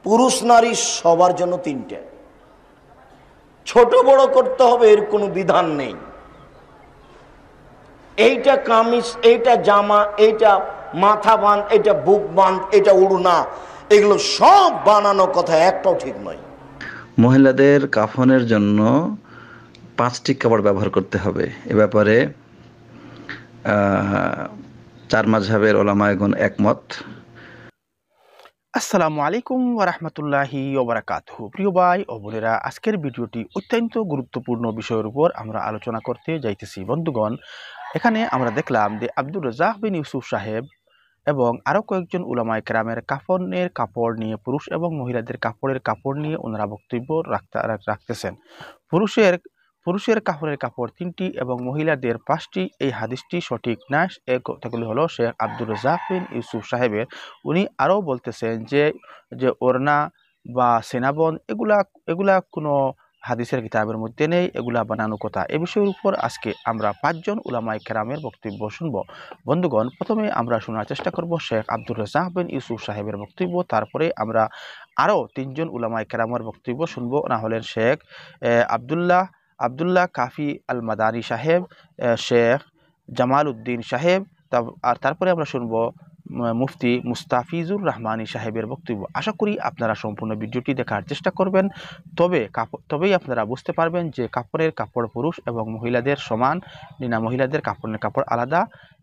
পুরুষ নারী সবার জন্য তিনটে। ছোট বড় করতে হবে এর কোনো বিধান নেই। এইটা কামিজ, এইটা জামা, এইটা মাথা বাঁধ, এটা বুক বাঁধ, এটা উড়না, এগুলো সব বানানো কথা, একটাও ঠিক নয়। মহিলাদের কাফনের জন্য 5টি কাপড় ব্যবহার করতে হবে, এ ব্যাপারে 4 মাযহাবের উলামায়ে একমত। আসসালামু আলাইকুম ওয়া রাহমাতুল্লাহি ওয়া বারাকাতুহু। প্রিয় ভাই ও বোনেরা, আজকের ভিডিওটি অত্যন্ত গুরুত্বপূর্ণ বিষয়ের উপর আমরা আলোচনা করতে যাইতেছি। বন্ধুগণ, এখানে আমরা দেখলাম যে আব্দুর রাজ্জাক বিন ইউসুফ সাহেব এবং আরও কয়েকজন উলামায়ে কেরামের কাফনের কাপড় নিয়ে, পুরুষ এবং মহিলাদের কাপড়ের কাপড় নিয়ে ওনারা বক্তব্য রাখতেছেন। পুরুষের কাফনের কাপড় 3টি এবং মহিলাদের 5টি। এই হাদিসটি সঠিক না। এই কথাগুলি হলো শেখ আব্দুর রাজ্জাক বিন ইউসুফ সাহেবের। উনি আরও বলতেছেন যে ওড়না বা সেনাবন এগুলা কোনো হাদিসের কিতাবের মধ্যে নেই, এগুলা বানানো কথা। এ বিষয়ের উপর আজকে আমরা 5 জন উলামায়ে কেরামের বক্তব্য শুনব। বন্ধুগণ, প্রথমে আমরা শোনার চেষ্টা করব শেখ আব্দুর রাজ্জাক বিন ইউসুফ সাহেবের বক্তব্য। তারপরে আমরা আরও 3 জন উলামায়ে কেরামের বক্তব্য শুনব। না হলেন শেখ আব্দুল্লাহ কাফি আল মাদানী সাহেব, শেখ জামাল উদ্দিন সাহেব, আর তারপরে আমরা শুনব মুফতি মুস্তাফিজুর রহমানী সাহেবের বক্তব্য। আশা করি আপনারা সম্পূর্ণ ভিডিওটি দেখার চেষ্টা করবেন, তবেই আপনারা বুঝতে পারবেন যে কাপড়ের কাপড় পুরুষ এবং মহিলাদের সমান না মহিলাদের কাপড়ের কাপড় আলাদা,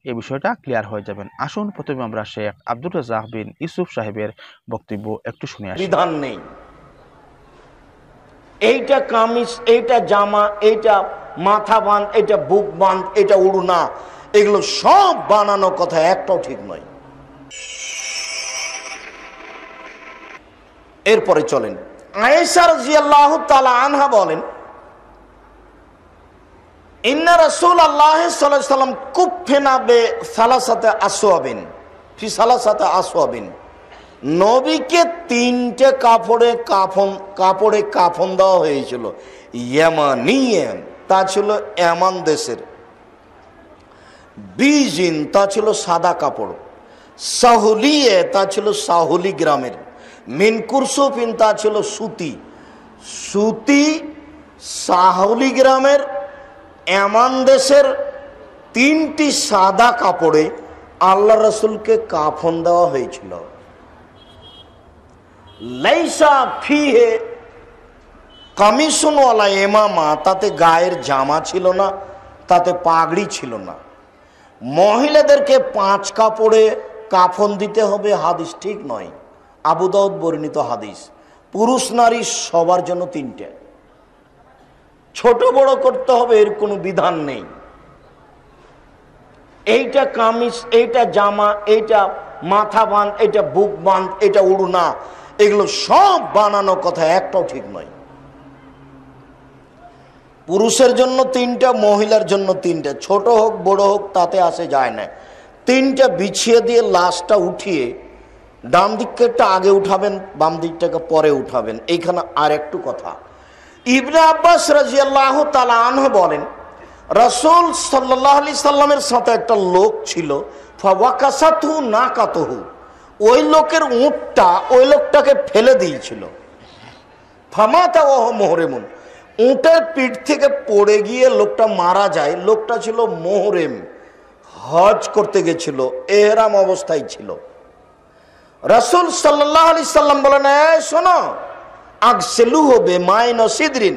এই বিষয়টা ক্লিয়ার হয়ে যাবেন। আসুন প্রথমে আমরা শেখ আব্দুর রাজ্জাক বিন ইউসুফ সাহেবের বক্তব্য একটু শুনে আসি। বিধান নেই। এইটা কামিজ, এইটা জামা, এইটা মাথা বাঁধ, এটা বুক বাঁধ, এটা উড়না, এগুলো সব বানানো কথা, একটাও ঠিক নয়। এরপরে চলেন, আয়েশা রাদিয়াল্লাহু তাআলা আনহা বলেন, ইন্না রাসূলুল্লাহ সাল্লাল্লাহু আলাইহি ওয়াসাল্লাম কুফিনা বিসালাসাতি আসওয়াবিন ফি সালাসাতি আসওয়াবিন। নবীকে 3টে কাপড়ে কাফন দেওয়া হয়েছিল। ইয়ামানিয়ান, তা ছিল ইয়ামান দেশের। বিজিন, তা ছিল সাদা কাপড়। সাহুলিয়ে, তা ছিল সাহুলি গ্রামের। মিন কুরসুফিন, তা ছিল সুতি সাহুলি গ্রামের ইয়ামান দেশের 3টি সাদা কাপড়ে আল্লাহ রাসূলকে কাফন দেওয়া হয়েছিল। লাইসা ফিহে কামিসুন ওয়ালা ইমামা, তাতে গায়ের জামা ছিল না, তাতে পাগড়ি ছিল না। মহিলাদেরকে 5 কাপড়ে কাফন দিতে হবে, হাদিস ঠিক নয়। আবু দাউদ বর্ণিত হাদিস। পুরুষ নারী সবার জন্য 3টে। ছোট বড় করতে হবে এর কোনো বিধান নেই। এইটা কামিজ, এইটা জামা, এইটা মাথা বাঁধ, এটা বুক বাঁধ, এটা উড়না, এগুলো সব বানানো কথা, একটাও ঠিক নয়। পুরুষের জন্য 3টা, মহিলার জন্য 3টা। ছোট হোক বড় হোক তাতে আসে যায় না। 3টা বিছিয়ে দিয়ে লাশটা উঠিয়ে ডান দিকটা আগে উঠাবেন, বাম দিকটাকে পরে উঠাবেন। এইখানে আর একটু কথা। ইবনে আব্বাস রাদিয়াল্লাহু তাআলা আনহু বলেন, রাসূল সাল্লাল্লাহু আলাইহি সাল্লামের সাথে একটা লোক ছিল। ফাওয়াকাসাতু নাকাতুহু, ওই লোকের উটটা ওই লোকটাকে ফেলে দিয়েছিল। ফামাতা ওয়া মুহরিমুন, উটের পিঠ থেকে পড়ে গিয়ে লোকটা মারা যায়। লোকটা ছিল মুহরিম, হজ করতে গেছিল, ইহরাম অবস্থায় ছিল। রাসূল সাল্লাল্লাহু আলাইহি সাল্লাম বলেন, শোনো, আগসিলুহু বিমাইন ওয়া সিদরিন,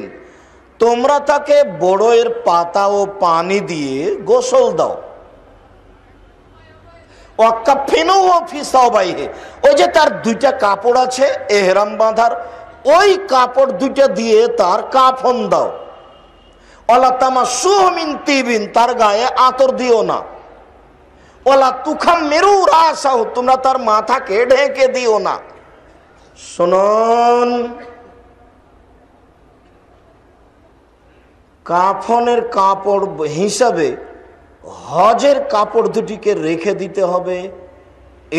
তোমরা তাকে বড়ইয়ের পাতা ও পানি দিয়ে গোসল দাও। ওই যে তার 2টা কাপড় আছে এহরাম বাঁধার, ওই কাপড় 2টা দিয়ে তার কাফন দাও। ওয়ালা তামাসসুহু মিন তিবিন, তার গায়ে আতর দিও না। ওয়ালা তুখাম্মিরু রাসাহু, তোমরা তার মাথাকে ঢেকে দিও না। শুনুন, কাফনের কাপড় হিসাবে হজের কাপড় 2টিকে রেখে দিতে হবে,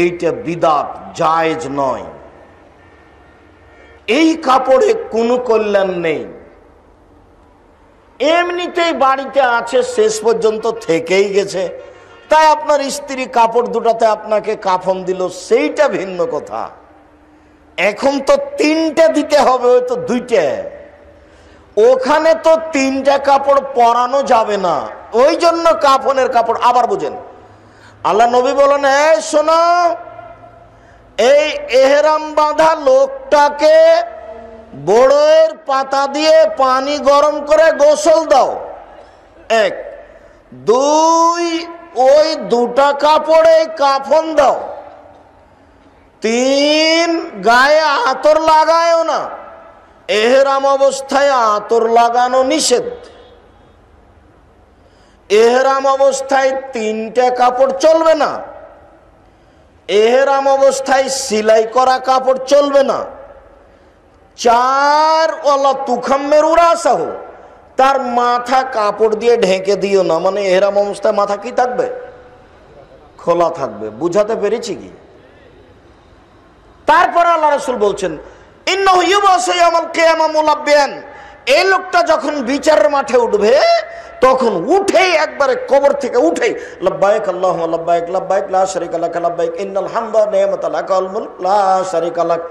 এইটা বিদআত, জায়েজ নয়। এই কাপড়ে কোনো কল্যাণ নেই। এমনিতেই বাড়িতে আছে, শেষ পর্যন্ত থেকেই গেছে, তাই আপনার স্ত্রী কাপড় 2টাতে আপনাকে কাফন দিল, সেইটা ভিন্ন কথা। এখন তো তিনটা দিতে হবে, ওই তো দুইটা। ওখানে তো তিনটা কাপড় পরানো যাবে না, ওই জন্য কাফনের কাপড়। আবার বুঝেন, আল্লাহ নবী বলেন, এই শোনো, এই এহরাম বাঁধা লোকটাকে বড়ের পাতা দিয়ে পানি গরম করে গোসল দাও। এক, দুই, ওই দুটা কাপড়ে কাফন দাও। তিন, গায়ে আতর লাগায়ও না। এহরাম অবস্থায় আতর লাগানো নিষেধ। এহরাম অবস্থায় তিনটা কাপড় চলবে না। এহরাম অবস্থায় সেলাই করা কাপড় চলবে না। চার, ওয়ালা তুখাম্মের উরাসাহ, তার মাথা কাপড় দিয়ে ঢেকে দিও না। মানে এহরাম অবস্থায় মাথা কি থাকবে? খোলা থাকবে। বুঝাতে পেরেছি কি? তারপরে আল্লাহ রাসূল বলছেন, ইন্নাহু ইউবাসু ইয়াউমাল কিয়ামা মুলাব্বিয়ান, এই লোকটা যখন বিচারের মাঠে উঠবে তখন উঠেই একবারে কবর থেকে উঠেই লাব্বাইক আল্লাহুম্মা লাব্বাইক লাব্বাইক লা শারীকা লাক লাব্বাইক ইন্নাল হামদা ওয়া নি'মাতা লাকা ওয়াল মুলক লা শারীকা লাক।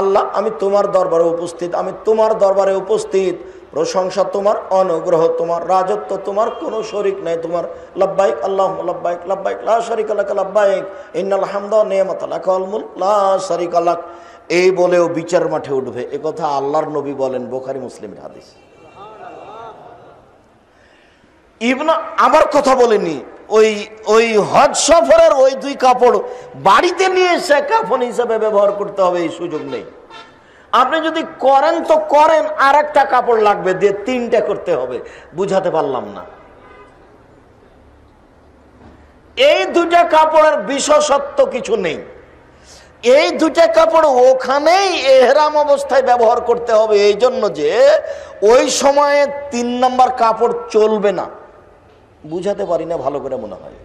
আল্লাহ, আমি তোমার দরবারে উপস্থিত, আমি তোমার দরবারে উপস্থিত, প্রশংসা তোমার, অনুগ্রহ তোমার, রাজত্ব তোমার, কোনো শরীক নাই তোমার। লাব্বাইক আল্লাহুম্মা লাব্বাইক লাব্বাইক লা শারীকা লাক লাব্বাইক ইন্নাল হামদা ওয়া নি'মাতা লাকা ওয়াল মুলক লা শারীকা লাক। এই বলেও বিচার মাঠে উঠবে। এ কথা আল্লাহর নবী বলেন, বুখারী মুসলিমের হাদিস। ইবনে আমার কথা বলেনি, ওই হজ সফরের ওই দুই কাপড় বাড়িতে নিয়ে এসে কাফন হিসাবে ব্যবহার করতে হবে, এই সুযোগ নেই। আপনি যদি করেন তো করেন, আর একটা কাপড় লাগবে, দিয়ে তিনটা করতে হবে। বুঝাতে পারলাম না? এই দুইটা কাপড়ের বিশেষত্ব কিছু নেই। এই দুইটা কাপড় ওখানেই এহরাম অবস্থায় ব্যবহার করতে হবে, এই জন্য যে ওই সময়ে 3 নাম্বার কাপড় চলবে না। বুঝাতে পারি না ভালো করে মনে হয়?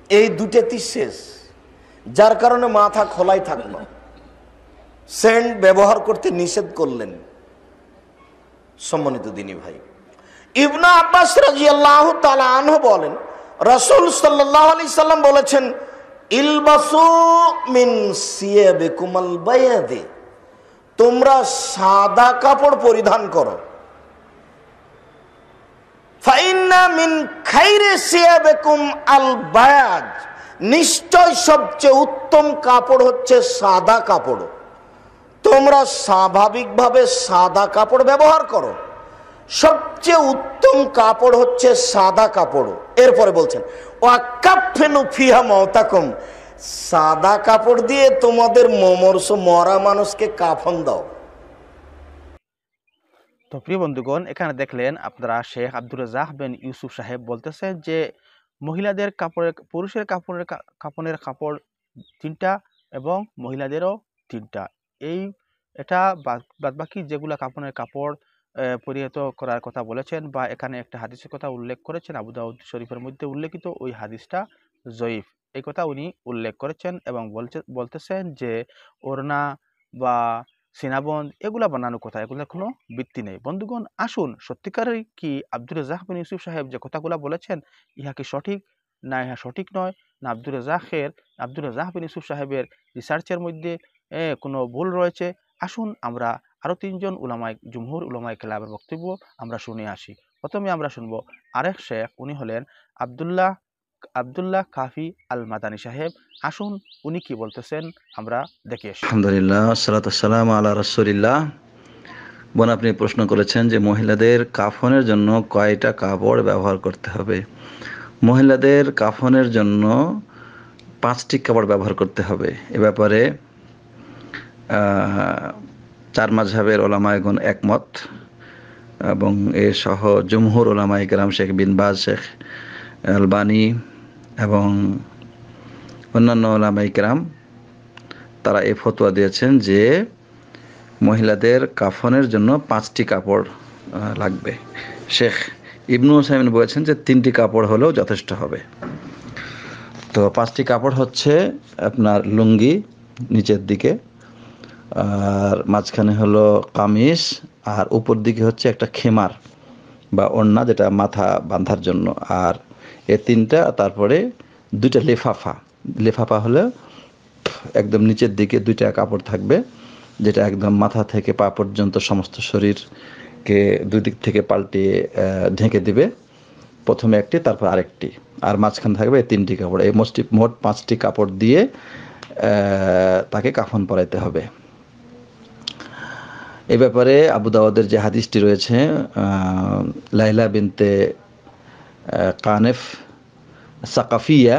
এই দুটাতেই শেষ, যার কারণে মাথা খোলাই থাকলো। সেন্ট ব্যবহার করতে নিষেধ করলেন। সম্মানিত দিনী ভাই, ইবনে আব্বাস রাদিয়াল্লাহু তাআলা আনহু বলেন, রাসূল সাল্লাল্লাহু আলাইহি সাল্লাম বলেছেন, ইলবাসু মিন সিয়াবিকুমাল বায়াদি, তোমরা সাদা কাপড় পরিধান করো। ফাইন্না মিন খাইরি সিয়াবিকুম আল বায়াদ, নিশ্চয় সবচেয়ে উত্তম কাপড় হচ্ছে সাদা কাপড়। তোমরা স্বাভাবিকভাবে সাদা কাপড় ব্যবহার করো, সবচেয়ে উত্তম কাপড় হচ্ছে সাদা কাপড়। এরপরে বলছেন, ওয়াকাফিনু ফিহা মাউতাকুম, সাদা কাপড় দিয়ে তোমাদের মরা মানুষকে কাফন দাও। তো প্রিয় বন্ধুগণ, এখানে দেখলেন আপনারা শেখ আব্দুর রাজ্জাক বিন ইউসুফ সাহেব বলতেছে যে মহিলাদের পুরুষের কাপড়ের কাপড় 3টা এবং মহিলাদেরও 3টা। এটা বাদবাকি যেগুলা কাপড়ের কাপড় পরিহিত করার কথা বলেছেন, বা এখানে একটা হাদিসের কথা উল্লেখ করেছেন আবু দাউদ শরীফের মধ্যে উল্লেখিত, ওই হাদিসটা জয়ীফ। এই কথা উনি উল্লেখ করেছেন এবং বলতেছেন যে ওড়না বা সিনাবন্ধ এগুলা বানানোর কথা, এগুলোর কোনো ভিত্তি নেই। বন্ধুগণ, আসুন সত্যিকারের কি আব্দুর রাজ্জাক বিন ইউসুফ সাহেব যে কথাগুলা বলেছেন, ইহা কি সঠিক না ইহা সঠিক নয়, না আব্দুর রাজ্জাক বিন ইউসুফ সাহেবের রিসার্চের মধ্যে কোনো ভুল রয়েছে? আসুন আমরা আরো 3 জন জুমহুর উলামায়ে কেরামের বক্তব্য আমরা শুনে আসি। প্রথমে আমরা শুনবো আরেক শেখ, উনি হলেন আব্দুল্লাহ কাফি আল মাদানী সাহেব। আসুন উনি কি বলতেছেন আমরা দেখে আসি। আলহামদুলিল্লাহ, সালাতু সালামু আলা রাসূলিল্লাহ। বোন, আপনি প্রশ্ন করেছেন যে মহিলাদের কাফনের জন্য কয়টা কাপড় ব্যবহার করতে হবে। মহিলাদের কাফনের জন্য 5টি কাপড় ব্যবহার করতে হবে। এ ব্যাপারে 4 মাযহাবের উলামায়েগণ একমত, এবং এ সহ জুমহুর উলামায়ে কেরাম শেখ বিন বাজ, শেখ আলবানী এবং অন্যান্য উলামায়ে কেরাম তারা এই ফতোয়া দিয়েছেন যে মহিলাদের কাফনের জন্য 5টি কাপড় লাগবে। শেখ ইবনু উসাইমিন বলেছেন যে 3টি কাপড় হলেও যথেষ্ট হবে। তো 5টি কাপড় হচ্ছে আপনার লুঙ্গি নিচের দিকে, আর মাঝখানে হলো কামিজ, আর উপর দিকে হচ্ছে একটা খেমার বা ওড়না, যেটা মাথা বাঁধার জন্য, আর এ 3টা, তারপরে 2টা লেফাফা হলে একদম নিচের দিকে 2টা কাপড় থাকবে, যেটা একদম মাথা থেকে পা পর্যন্ত সমস্ত শরীরকে দুই দিক থেকে পাল্টিয়ে ঢেকে দিবে। প্রথমে একটি, তারপর আরেকটি, আর মাঝখানে থাকবে 3টি কাপড়। এই মোট 5টি কাপড় দিয়ে তাকে কাফন পরাইতে হবে। এ ব্যাপারে আবু দাউদের যে হাদিসটি রয়েছে, লাইলা বিনতে কানেফ সাকাফিয়া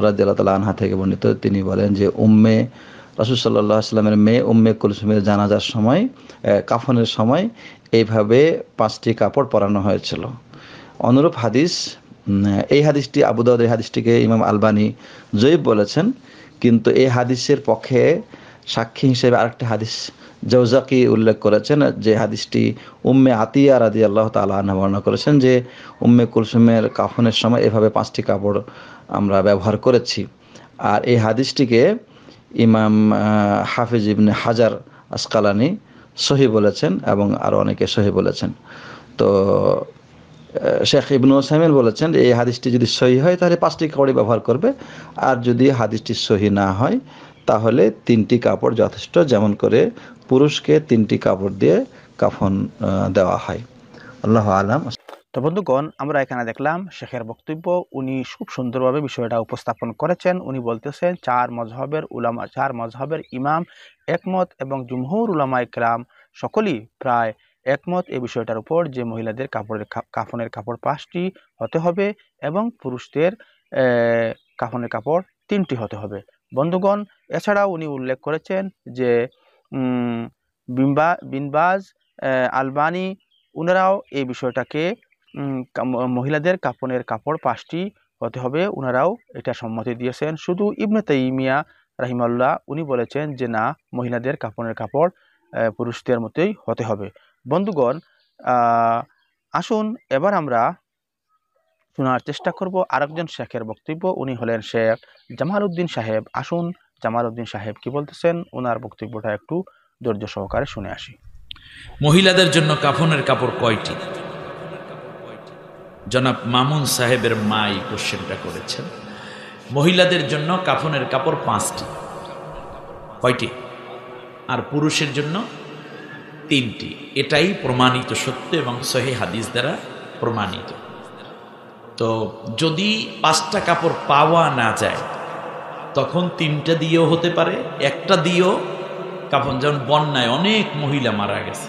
রাদিয়াল্লাহু তাআলা আনহা থেকে বর্ণিত, তিনি বলেন যে রাসূল সাল্লাল্লাহু আলাইহি ওয়াসাল্লামের মেয়ে উম্মে কুলসুমের জানাজার সময়, কাফনের সময় এইভাবে 5টি কাপড় পরানো হয়েছিল। অনুরূপ হাদিস, এই হাদিসটি আবু দাউদের হাদিসটিকে ইমাম আলবানী জয়ীফ বলেছেন, কিন্তু এই হাদিসের পক্ষে সাক্ষী হিসেবে আরেকটি হাদিস জাওজাকি উল্লেখ করেছেন, যে হাদিসটি উম্মে আতিয়া রাদিয়াল্লাহু তাআলা আনহা বর্ণনা করেছেন যে উম্মে কুলসুমের কাফনের সময় এভাবে 5টি কাপড় আমরা ব্যবহার করেছি। আর এই হাদিসটিকে ইমাম হাফিজ ইবনে হাজার আসকালানি সহি বলেছেন এবং আরও অনেকে সহি বলেছেন। তো শেখ ইবনে উসাইমিন বলেছেন এই হাদিসটি যদি সহি হয় তাহলে 5টি কাপড়ই ব্যবহার করবে, আর যদি হাদিসটি সহি না হয় তাহলে 3টি কাপড় যথেষ্ট, যেমন করে পুরুষকে 3টি কাপড় দিয়ে কাফন দেওয়া হয়। আল্লাহু আলাম। তো বন্ধুগণ, আমরা এখানে দেখলাম শেখের বক্তব্য। উনি খুব সুন্দরভাবে বিষয়টা উপস্থাপন করেছেন। উনি বলতেছেন 4 মজহবের ইমাম একমত এবং জুমহুর উলামায়ে কেরাম সকলেই প্রায় একমত এই বিষয়টার উপর, যে মহিলাদের কাফনের কাপড় 5টি হতে হবে এবং পুরুষদের কাফনের কাপড় 3টি হতে হবে। বন্ধুগণ, এছাড়াও উনি উল্লেখ করেছেন যে বিন বাজ, আলবানী, উনারাও এই বিষয়টাকে মহিলাদের কাফনের কাপড় 5টি হতে হবে, উনারাও এটা সম্মতি দিয়েছেন। শুধু ইবনে তাইমিয়া রাহিমাহুল্লাহ উনি বলেছেন যে না, মহিলাদের কাফনের কাপড় পুরুষদের মতোই হতে হবে। বন্ধুগণ, আসুন এবার আমরা শোনার চেষ্টা করব আরেকজন শেখের বক্তব্য। উনি হলেন শেখ জামাল উদ্দিন সাহেব। আসুন জামাল উদ্দিন সাহেব কি বলতেছেন, ওনার বক্তব্যটা একটু ধৈর্য সহকারে শুনে আসি। মহিলাদের জন্য কাফনের কাপড় কয়টি? জনাব মামুন সাহেবের মা এই কোশ্চেনটা করেছেন। মহিলাদের জন্য কাফনের কাপড় 5টি। কয়টি? আর পুরুষের জন্য 3টি। এটাই প্রমাণিত সত্য এবং সহিহ হাদিস দ্বারা প্রমাণিত। তো যদি 5টা কাপড় পাওয়া না যায় তখন 3টা দিয়েও হতে পারে, একটা দিয়েও কাফন। যেমন বন্যায় অনেক মহিলা মারা গেছে,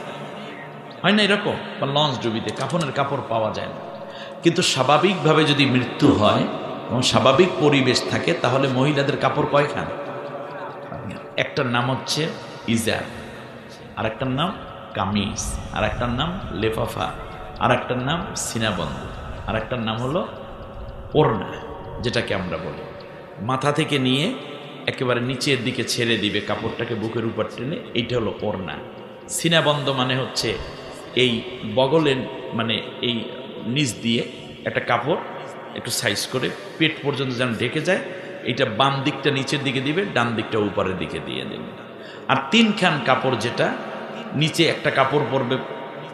হয় না এরকম? বা লঞ্চ ডুবিতে কাফনের কাপড় পাওয়া যায় না। কিন্তু স্বাভাবিকভাবে যদি মৃত্যু হয় এবং স্বাভাবিক পরিবেশ থাকে তাহলে মহিলাদের কাপড় কয়খান? একটার নাম হচ্ছে ইজার, আর একটার নাম কামিজ, আর একটার নাম লেফাফা, আর একটার নাম সিনাবন্ধ, আর একটার নাম হলো ওড়না, যেটাকে আমরা বলি মাথা থেকে নিয়ে একেবারে নিচের দিকে ছেড়ে দিবে কাপড়টাকে বুকের উপর টেনে, এইটা হলো ওড়না। সিনাবন্ধ মানে হচ্ছে এই বগলের মানে এই নিচ দিয়ে একটা কাপড় একটু সাইজ করে পেট পর্যন্ত যেন ঢেকে যায়, এইটা বাম দিকটা নিচের দিকে দিবে, ডান দিকটা উপরের দিকে দিয়ে দেবে। আর 3খান কাপড়, যেটা নিচে একটা কাপড় পরবে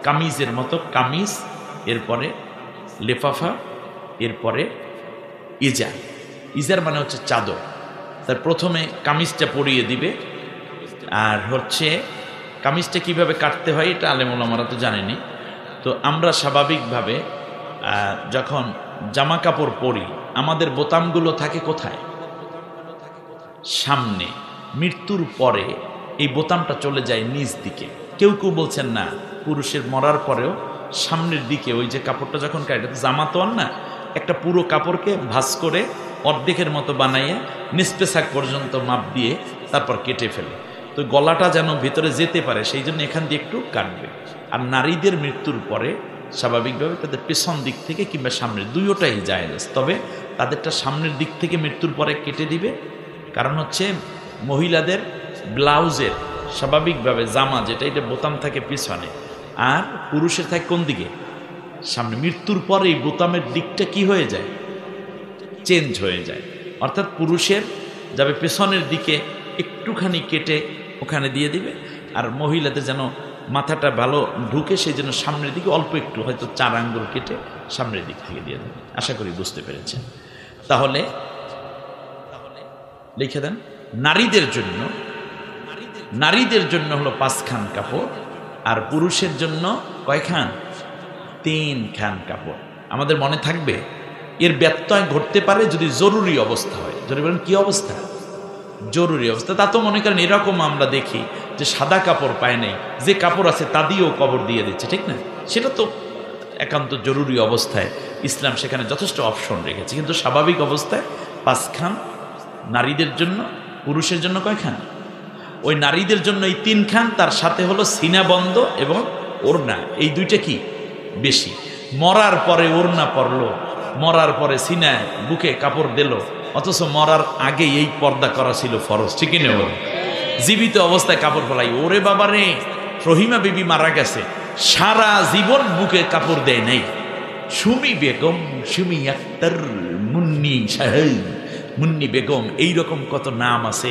কামিজের মতো, কামিজ, এরপরে লেফাফা, এরপরে ইজার। ইজার মানে হচ্ছে চাদর। তার প্রথমে কামিজটা পরিয়ে দিবে, আর হচ্ছে কামিজটা কিভাবে কাটতে হয় এটা আলেম ওলামারা তো জানেনি। তো আমরা স্বাভাবিকভাবে যখন জামা কাপড় পরি আমাদের বোতামগুলো থাকে কোথায়? সামনে। মৃত্যুর পরে এই বোতামটা চলে যায় নিচ দিকে। কেউ কেউ বলছেন না, পুরুষের মরার পরেও সামনের দিকে ওই যে কাপড়টা যখন কাটে, জামা তো আর না, একটা পুরো কাপড়কে ভাঁজ করে অর্ধেকের মতো বানাইয়ে নিষ্পেশাক পর্যন্ত মাপ দিয়ে তারপর কেটে ফেলে। তো গলাটা যেন ভিতরে যেতে পারে সেই জন্য এখান দিয়ে একটু কাটবে। আর নারীদের মৃত্যুর পরে স্বাভাবিকভাবে তাদের পেছন দিক থেকে কিংবা সামনের, দুইটাই জায়েজ, তবে তাদেরটা সামনের দিক থেকে মৃত্যুর পরে কেটে দিবে। কারণ হচ্ছে মহিলাদের ব্লাউজের স্বাভাবিকভাবে জামা যেটা, এটা বোতাম থাকে পিছনে, আর পুরুষের থাকে কোন দিকে? সামনে। মৃত্যুর পরে এই বোতামের দিকটা কি হয়ে যায়? চেঞ্জ হয়ে যায়। অর্থাৎ পুরুষের যাবে পেছনের দিকে, একটুখানি কেটে ওখানে দিয়ে দিবে, আর মহিলাদের যেন মাথাটা ভালো ঢুকে সেই জন্য সামনের দিকে অল্প একটু, হয়তো 4 আঙ্গুল কেটে সামনের দিক থেকে দিয়ে দেবে। আশা করি বুঝতে পেরেছেন। তাহলে লিখে দেন নারীদের জন্য হলো 5 খান কাপড়, আর পুরুষের জন্য কয় খান? 3 খান কাপড়। আমাদের মনে থাকবে এর ব্যত্যয় ঘটতে পারে যদি জরুরি অবস্থা হয়। যদি বলেন কি অবস্থা? জরুরি অবস্থা। তা তো মনে করেন এরকম আমরা দেখি যে সাদা কাপড় পায় নাই, যে কাপড় আছে তা দিয়েও কবর দিয়ে দিচ্ছে, ঠিক না? সেটা তো একান্ত জরুরি অবস্থায় ইসলাম সেখানে যথেষ্ট অপশন রেখেছে। কিন্তু স্বাভাবিক অবস্থায় 5 খান নারীদের জন্য, পুরুষের জন্য কয় খান? ওই নারীদের জন্য এই 3 খান, তার সাথে হলো সিনা বন্ধ এবং ওড়না, এই দুইটা কি বেশি। মরার পরে ওড়না পরলো, মরার পরে সিনায় বুকে কাপড় দিল, অথচ মরার আগে এই পর্দা করা ছিল ফরজ, ঠিক না? জীবিত অবস্থায় কাপড় পরাই। ওরে বাবারে, রহিমা বিবি মারা গেছে, সারা জীবন বুকে কাপড় দেয় নাই। সুমি বেগম, সুমি আক্তার, মুন্নি সাহেব, মুন্নি বেগম, এইরকম কত নাম আছে।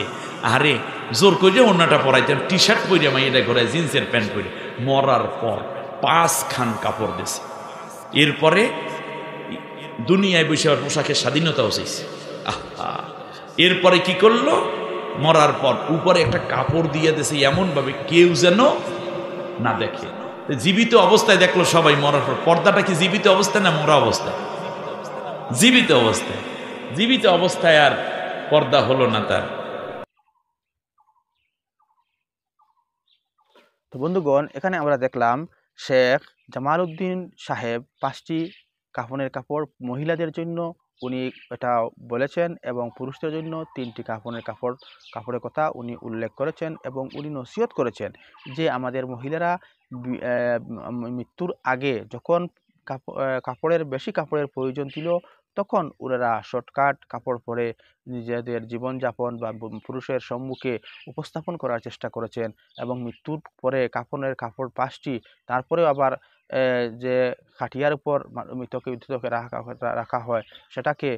আরে জোর করে অন্যটা পরাইতাম, টি শার্ট পরে মাইটা ঘোরায়, জিন্সের প্যান্ট পরে। মরার পর 5 খান কাপড় দিয়েছে। এরপরে দুনিয়ায় বসে আবার পোশাকের স্বাধীনতাও চাইছে। আহা, এরপরে কি করলো? মরার পর উপরে একটা কাপড় দিয়ে দিয়েছে এমন ভাবে কেউ যেন না দেখে। জীবিত অবস্থায় দেখলো সবাই, মরার পর পর্দাটা কি জীবিত অবস্থায় না মরা অবস্থায়? জীবিত অবস্থায়। জীবিত অবস্থায় আর পর্দা হলো না তার। তো বন্ধুগণ, এখানে আমরা দেখলাম শেখ জামাল উদ্দিন সাহেব 5টি কাফনের কাপড় মহিলাদের জন্য উনি এটা বলেছেন, এবং পুরুষদের জন্য 3টি কাপড়ের কথা উনি উল্লেখ করেছেন, এবং উনি নসিহত করেছেন যে আমাদের মহিলারা মৃত্যুর আগে যখন বেশি কাপড়ের প্রয়োজন ছিল, তখন ওনারা শর্টকাট কাপড় পরে নিজেদের জীবনযাপন বা পুরুষের সম্মুখে উপস্থাপন করার চেষ্টা করেছেন, এবং মৃত্যুর পরে কাফনের কাপড় 5টি, তারপরেও আবার যে খাটিয়ার উপর মৃতকে রাখা হয় সেটাকে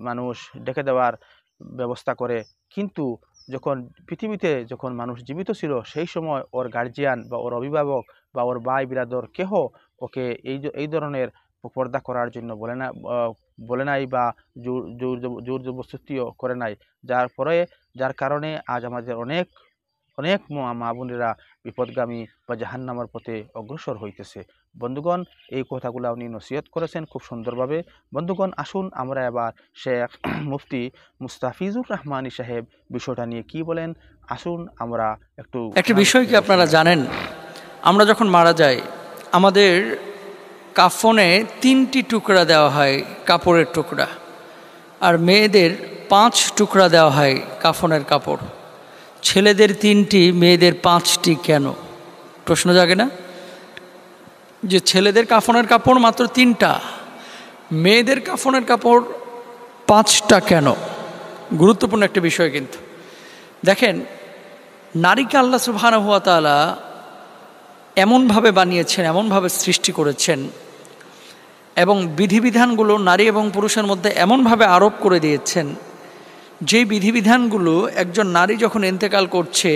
মানুষ ডেকে দেওয়ার ব্যবস্থা করে। কিন্তু যখন পৃথিবীতে যখন মানুষ জীবিত ছিল, সেই সময় ওর গার্জিয়ান বা ওর অভিভাবক বা ওর ভাই বিরাদর কেহ ওকে এই ধরনের পর্দা করার জন্য বলে নাই বা জোর জবরদস্তিও করে নাই, যার কারণে আজ আমাদের অনেক মা বোনেরা বিপদগামী বা জাহান্নামের পথে অগ্রসর হইতেছে। বন্ধুগণ, এই কথাগুলো উনি নসিহত করেছেন খুব সুন্দরভাবে। বন্ধুগণ, আসুন আমরা এবার শেখ মুফতি মুস্তাফিজুর রহমানী সাহেব বিষয়টা নিয়ে কি বলেন, আসুন আমরা একটা বিষয় কি আপনারা জানেন, আমরা যখন মারা যাই আমাদের কাফনে 3টি টুকরা দেওয়া হয়, কাপড়ের টুকরা, আর মেয়েদের 5 টুকরা দেওয়া হয় কাফনের কাপড়। ছেলেদের 3টি, মেয়েদের 5টি, কেন? প্রশ্ন জাগে না যে ছেলেদের কাফনের কাপড় মাত্র 3টা, মেয়েদের কাফনের কাপড় 5টা কেন? গুরুত্বপূর্ণ একটা বিষয়। কিন্তু দেখেন, নারীকে আল্লাহ সুবহানাহু ওয়া তাআলা এমনভাবে বানিয়েছেন, এমনভাবে সৃষ্টি করেছেন, এবং বিধিবিধানগুলো নারী এবং পুরুষের মধ্যে এমনভাবে আরোপ করে দিয়েছেন, যেই বিধিবিধানগুলো একজন নারী যখন ইন্তেকাল করছে,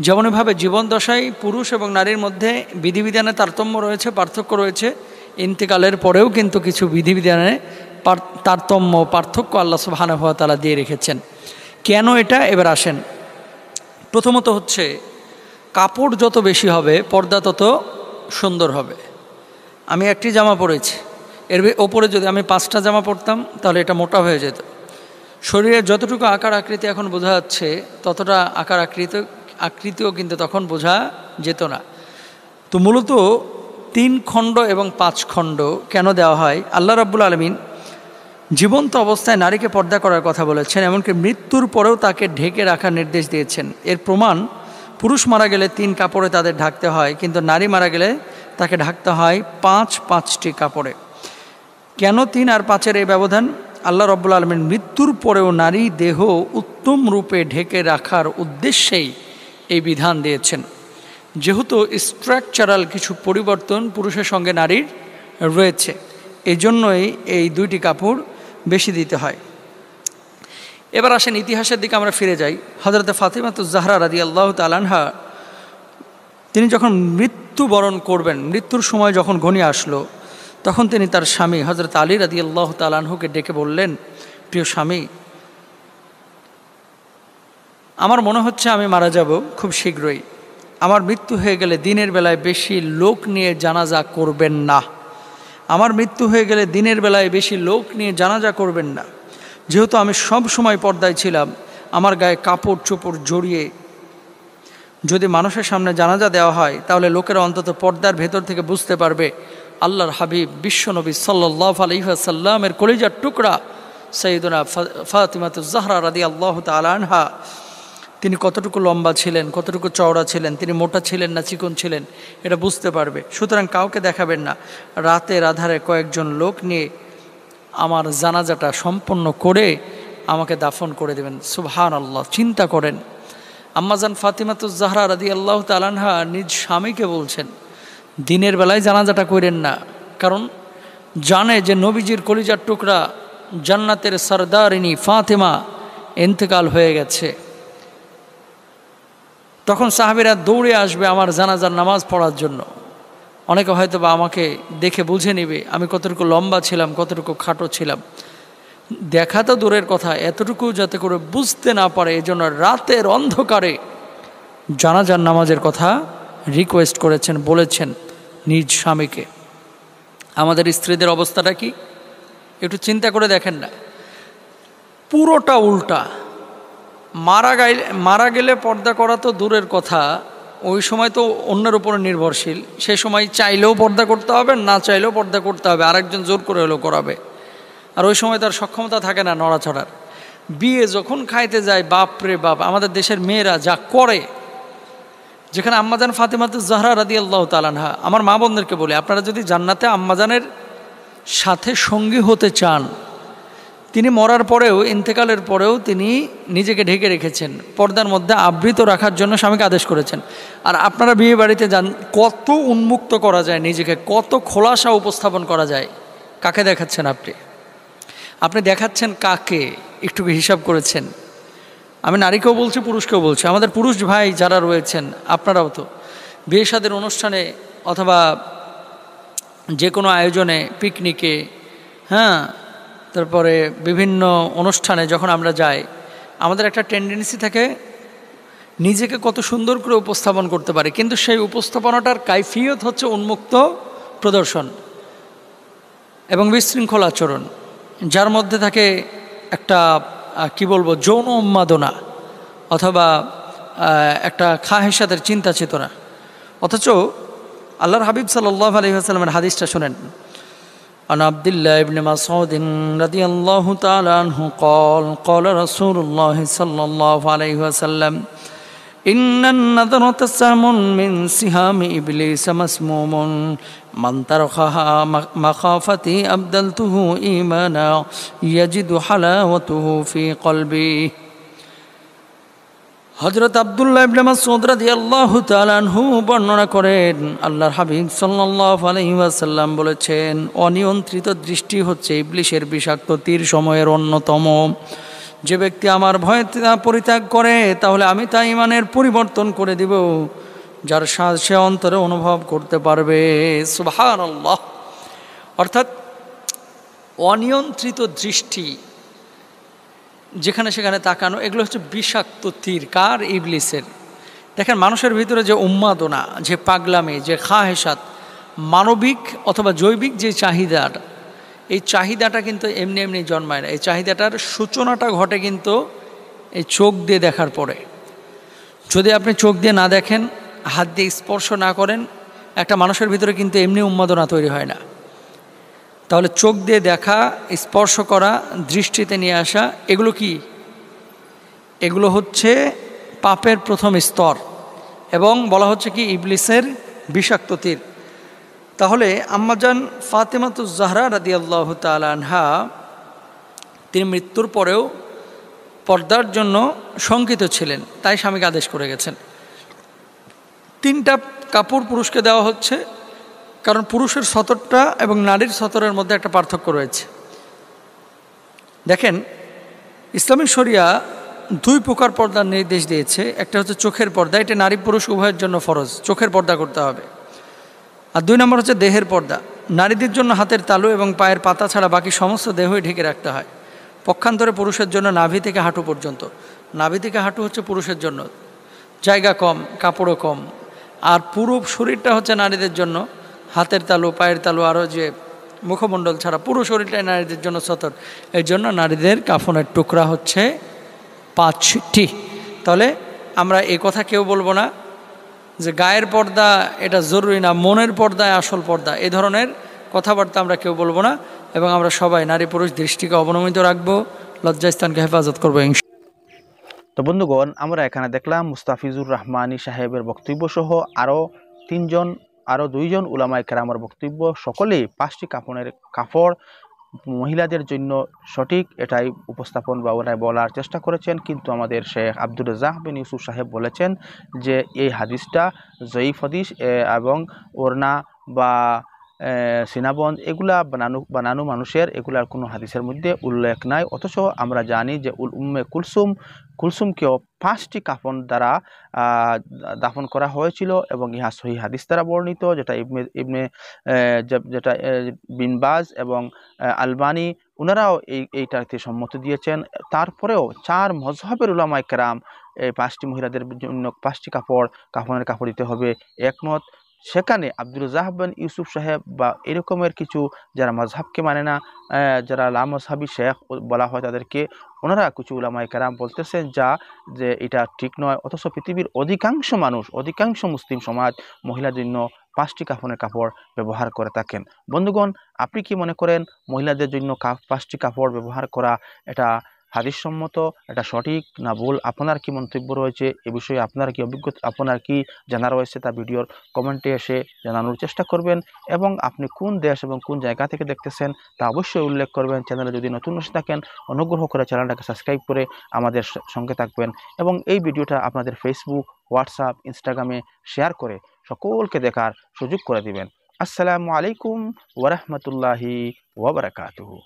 যেমনভাবে জীবনদশায় পুরুষ এবং নারীর মধ্যে বিধিবিধানে তারতম্য রয়েছে, পার্থক্য রয়েছে, ইন্তেকালের পরেও কিন্তু কিছু বিধিবিধানে পার্থক্য আল্লাহ সুবহানাহু ওয়া তাআলা দিয়ে রেখেছেন। কেন এটা? এবার আসেন। প্রথমত হচ্ছে, কাপড় যত বেশি হবে পর্দা তত সুন্দর হবে। আমি একটি জামা পরেছি, এর ওপরে যদি আমি 5টা জামা পরতাম তাহলে এটা মোটা হয়ে যেত। শরীরের যতটুকু আকার আকৃতি এখন বোঝা যাচ্ছে, ততটা আকার আকৃতিও কিন্তু তখন বোঝা যেত না। তো মূলত 3 খণ্ড এবং 5 খণ্ড কেন দেওয়া হয়? আল্লাহ রাব্বুল আলামিন জীবন্ত অবস্থায় নারীকে পর্দা করার কথা বলেছেন, এমনকি মৃত্যুর পরেও তাকে ঢেকে রাখার নির্দেশ দিয়েছেন। এর প্রমাণ, পুরুষ মারা গেলে 3 কাপড়ে তাদের ঢাকতে হয়, কিন্তু নারী মারা গেলে তাকে ঢাকতে হয় 5টি কাপড়ে। কেন 3 আর 5-এর এই ব্যবধান? আল্লাহ রাব্বুল আলামিন মৃত্যুর পরেও নারী দেহ উত্তম রূপে ঢেকে রাখার উদ্দেশ্যেই এই বিধান দিয়েছেন। যেহেতু স্ট্রাকচারাল কিছু পরিবর্তন পুরুষের সঙ্গে নারীর রয়েছে, এই জন্যই এই 2টি কাপড় বেশি দিতে হয়। এবার আসেন ইতিহাসের দিকে আমরা ফিরে যাই। হযরতে ফাতিমাতুজ জাহরা রাদিয়াল্লাহু তাআলা আনহা, তিনি যখন মৃত্যুবরণ করবেন, মৃত্যুর সময় যখন ঘনিয়ে আসলো, তখন তিনি তার স্বামী হযরত আলী রাদিয়াল্লাহু তাআলা আনহুকে ডেকে বললেন, প্রিয় স্বামী, আমার মনে হচ্ছে আমি মারা যাব খুব শীঘ্রই। আমার মৃত্যু হয়ে গেলে দিনের বেলায় বেশি লোক নিয়ে জানাজা করবেন না। আমার মৃত্যু হয়ে গেলে দিনের বেলায় বেশি লোক নিয়ে জানাজা করবেন না। যেহেতু আমি সব সময় পর্দায় ছিলাম, আমার গায়ে কাপড় চোপড় জড়িয়ে যদি মানুষের সামনে জানাজা দেওয়া হয়, তাহলে লোকেরা অন্তত পর্দার ভেতর থেকে বুঝতে পারবে আল্লাহর হাবিব বিশ্বনবী সাল্লাল্লাহু আলাইহি ওয়াসাল্লামের কলিজার টুকরা সাইয়্যিদুনা ফাতিমাতুজ জাহরা রাদিয়াল্লাহু তাআলা আনহা, তিনি কতটুকু লম্বা ছিলেন, কতটুকু চওড়া ছিলেন, তিনি মোটা ছিলেন না চিকন ছিলেন, এটা বুঝতে পারবে। সুতরাং কাউকে দেখাবেন না, রাতের আধারে কয়েকজন লোক নিয়ে আমার জানাজাটা সম্পন্ন করে আমাকে দাফন করে দেবেন। সুবহানাল্লাহ, চিন্তা করেন। আম্মাজান ফাতিমাতুজ জাহরা রাদিয়াল্লাহু তাআলা আনহা নিজ স্বামীকে বলছেন দিনের বেলায় জানাজাটা করেন না, কারণ জানে যে নবীজির কলিজার টুকরা জান্নাতের সরদারিনী ফাতেমা ইন্তেকাল হয়ে গেছে। তখন সাহাবীরা দৌড়ে আসবে আমার জানাজার নামাজ পড়ার জন্য। অনেকে হয়তো বা আমাকে দেখে বুঝে নেবে আমি কতটুকু লম্বা ছিলাম, কতটুকু খাটো ছিলাম। দেখা তো দূরের কথা, এতটুকু যাতে করে বুঝতে না পারে, এই জন্য রাতের অন্ধকারে জানাজার নামাজের কথা রিকোয়েস্ট করেছেন, বলেছেন নিজ স্বামীকে। আমাদের স্ত্রীদের অবস্থাটা কি একটু চিন্তা করে দেখেন না। পুরোটা উল্টা। মারা গেলে পর্দা করা তো দূরের কথা, ওই সময় তো অন্যের উপরে নির্ভরশীল। সে সময় চাইলেও পর্দা করতে হবে, না চাইলেও পর্দা করতে হবে, আরেকজন জোর করে হলেও করাবে। আর ওই সময় তার সক্ষমতা থাকে না নড়াচড়ার। বিয়ে যখন খাইতে যায়, বাপরে বাপ, আমাদের দেশের মেয়েরা যা করে। যেখানে আম্মাজান ফাতিমাতুজ জাহরা রাদিয়াল্লাহু তাআলা আনহা, আমার মা বোনদেরকে বলি, আপনারা যদি জান্নাতে আম্মাজানের সাথে সঙ্গী হতে চান, তিনি মরার পরেও, ইন্তেকালের পরেও তিনি নিজেকে ঢেকে রেখেছেন, পর্দার মধ্যে আবৃত রাখার জন্য স্বামীকে আদেশ করেছেন। আর আপনারা বিয়ে বাড়িতে যান, কত উন্মুক্ত করা যায় নিজেকে, কত খোলাসা উপস্থাপন করা যায়। কাকে দেখাচ্ছেন আপনি? আপনি দেখাচ্ছেন কাকে? একটু হিসাব করেছেন? আমি নারীকেও বলছি, পুরুষকেও বলছি। আমাদের পুরুষ ভাই যারা রয়েছেন, আপনারাও তো বিয়ে শাদীর অনুষ্ঠানে অথবা যে কোনো আয়োজনে, পিকনিকে, হ্যাঁ, তারপরে বিভিন্ন অনুষ্ঠানে যখন আমরা যাই, আমাদের একটা টেন্ডেন্সি থাকে নিজেকে কত সুন্দর করে উপস্থাপন করতে পারে, কিন্তু সেই উপস্থাপনাটার কাইফিয়ত হচ্ছে উন্মুক্ত প্রদর্শন এবং বিশৃঙ্খল আচরণ, যার মধ্যে থাকে একটা কি বলবো, যৌন উন্মাদনা অথবা একটা খাহেসাতের চিন্তা চেতনা। অথচ আল্লাহর হাবিব সাল্লাল্লাহু আলাইহি ওয়াসাল্লামের হাদিসটা শুনেন। عن عبد الله بن مسعود رضي الله تعالى عنه قال قال رسول الله صلى الله عليه وسلم إن النظرة سهم من سهام إبليس مسموم من تركها مخافتي أبدلته إيمانا يجد حلاوته في قلبي। হযরত আব্দুল্লাহ ইবনে মাসউদ রাদিয়াল্লাহু তাআলা আনহু বর্ণনা করেন, আল্লাহর হাবিব সাল্লাল্লাহু আলাইহি ওয়াসাল্লাম বলেছেন, অনিয়ন্ত্রিত দৃষ্টি হচ্ছে ইবলিসের বিষাক্ত তীর সময়ের অন্যতম। যে ব্যক্তি আমার ভয় পরিত্যাগ করে, তাহলে আমি তা ঈমানের পরিবর্তন করে দিব, যার স্বাদ সে অন্তরে অনুভব করতে পারবে। সুবহানাল্লাহ। অর্থাৎ অনিয়ন্ত্রিত দৃষ্টি, যেখানে সেখানে তাকানো, এগুলো হচ্ছে বিষাক্ত তীর। কার? ইবলিসের। দেখেন, মানুষের ভিতরে যে উন্মাদনা, যে পাগলামি, যে খাহেসাত, মানবিক অথবা জৈবিক যে চাহিদাটা, এই চাহিদাটা কিন্তু এমনি এমনি জন্মায় না। এই চাহিদাটার সূচনাটা ঘটে কিন্তু এই চোখ দিয়ে দেখার পরে। যদি আপনি চোখ দিয়ে না দেখেন, হাত দিয়ে স্পর্শ না করেন, একটা মানুষের ভিতরে কিন্তু এমনি উন্মাদনা তৈরি হয় না। তাহলে চোখ দিয়ে দেখা, স্পর্শ করা, দৃষ্টিতে নিয়ে আসা, এগুলো কি? এগুলো হচ্ছে পাপের প্রথম স্তর এবং বলা হচ্ছে কি ইবলিসের বিষাক্ত তীর। তাহলে আম্মাজান ফাতিমাতুজ জাহরা রাদিয়াল্লাহু তাআলা আনহা তিনি মৃত্যুর পরেও পর্দার জন্য শঙ্কিত ছিলেন, তাই স্বামীকে আদেশ করে গেছেন। 3টা কাপড় পুরুষকে দেওয়া হচ্ছে, কারণ পুরুষের সতরটা এবং নারীর সতরের মধ্যে একটা পার্থক্য রয়েছে। দেখেন, ইসলামী শরিয়া 2 প্রকার পর্দার নির্দেশ দিয়েছে। একটা হচ্ছে চোখের পর্দা, এটা নারী পুরুষ উভয়ের জন্য ফরজ, চোখের পর্দা করতে হবে। আর 2 নম্বর হচ্ছে দেহের পর্দা। নারীদের জন্য হাতের তালু এবং পায়ের পাতা ছাড়া বাকি সমস্ত দেহই ঢেকে রাখতে হয়। পক্ষান্তরে পুরুষের জন্য নাভি থেকে হাঁটু পর্যন্ত। নাভি থেকে হাঁটু হচ্ছে পুরুষের জন্য, জায়গা কম, কাপড়ও কম। আর পুরো শরীরটা হচ্ছে নারীদের জন্য, হাতের তালু, পায়ের তালু, আরও যে মুখমণ্ডল ছাড়া পুরো শরীরটাই নারীদের জন্য সতর। এই জন্য নারীদের কাফনের টুকরা হচ্ছে 5টি। তাহলে আমরা এই কথা কেউ বলবো না যে গায়ের পর্দা এটা জরুরি না, মনের পর্দায় আসল পর্দা, এই ধরনের কথাবার্তা আমরা কেউ বলবো না। এবং আমরা সবাই নারী পুরুষ দৃষ্টিকে অবনমিত রাখবো, লজ্জাস্থানকে হেফাজত করবো। তো বন্ধুগণ, আমরা এখানে দেখলাম মুস্তাফিজুর রহমানী সাহেবের বক্তব্য সহ আরও দুইজন উলামায়ে কেরামের বক্তব্য। সকলেই 5টি কাপড় মহিলাদের জন্য সঠিক এটাই উপস্থাপন বা ওনারা বলার চেষ্টা করেছেন। কিন্তু আমাদের শেখ আব্দুর রাজ্জাক বিন ইউসুফ সাহেব বলেছেন যে এই হাদিসটা জয়ীফ হাদিস এবং ওড়না বা সিনাবন্ধ এগুলা বানানো মানুষের, এগুলার কোনো হাদিসের মধ্যে উল্লেখ নাই। অথচ আমরা জানি যে উম্মে কুলসুমকেও 5টি কাফন দ্বারা দাফন করা হয়েছিল এবং ইহা সহিহ হাদিস দ্বারা বর্ণিত, যেটা যেটা বিন বাজ এবং আলবানি ওনারাও এইটাতে সম্মতি দিয়েছেন। তারপরেও 4 মযহাবের উলামায়ে কেরাম এই 5টি মহিলাদের জন্য 5টি কাফনের কাপড় দিতে হবে একমত। সেখানে আব্দুর রাজ্জাক বিন ইউসুফ সাহেব বা এরকমের কিছু যারা মাযহাবকে মানে না, যারা লামযহাবী শেখ বলা হয় তাদেরকে, ওনারা কিছু উলামায়ে কেরাম বলতেছেন যে এটা ঠিক নয়। অথচ পৃথিবীর অধিকাংশ মুসলিম সমাজ মহিলাদের জন্য 5টি কাফনের কাপড় ব্যবহার করে থাকেন। বন্ধুগণ, আপনি কি মনে করেন মহিলাদের জন্য 5টি কাপড় ব্যবহার করা এটা হাদিস সম্মত, এটা সঠিক না ভুল? আপনার কি মন্তব্য রয়েছে এ বিষয়ে? আপনার কি অভিজ্ঞতা, আপনার কি জানা রয়েছে তা ভিডিওর কমেন্টে এসে জানানোর চেষ্টা করবেন। এবং আপনি কোন দেশ এবং কোন জায়গা থেকে দেখতেছেন তা অবশ্যই উল্লেখ করবেন। চ্যানেলে যদি নতুন এসে থাকেন অনুগ্রহ করে চ্যানেলটাকে সাবস্ক্রাইব করে আমাদের সঙ্গে থাকবেন এবং এই ভিডিওটা আপনাদের ফেসবুক, হোয়াটসঅ্যাপ, ইনস্টাগ্রামে শেয়ার করে সকলকে দেখার সুযোগ করে দিবেন। আসসালামু আলাইকুম ওয়া রাহমাতুল্লাহি ওয়া বারাকাতুহু।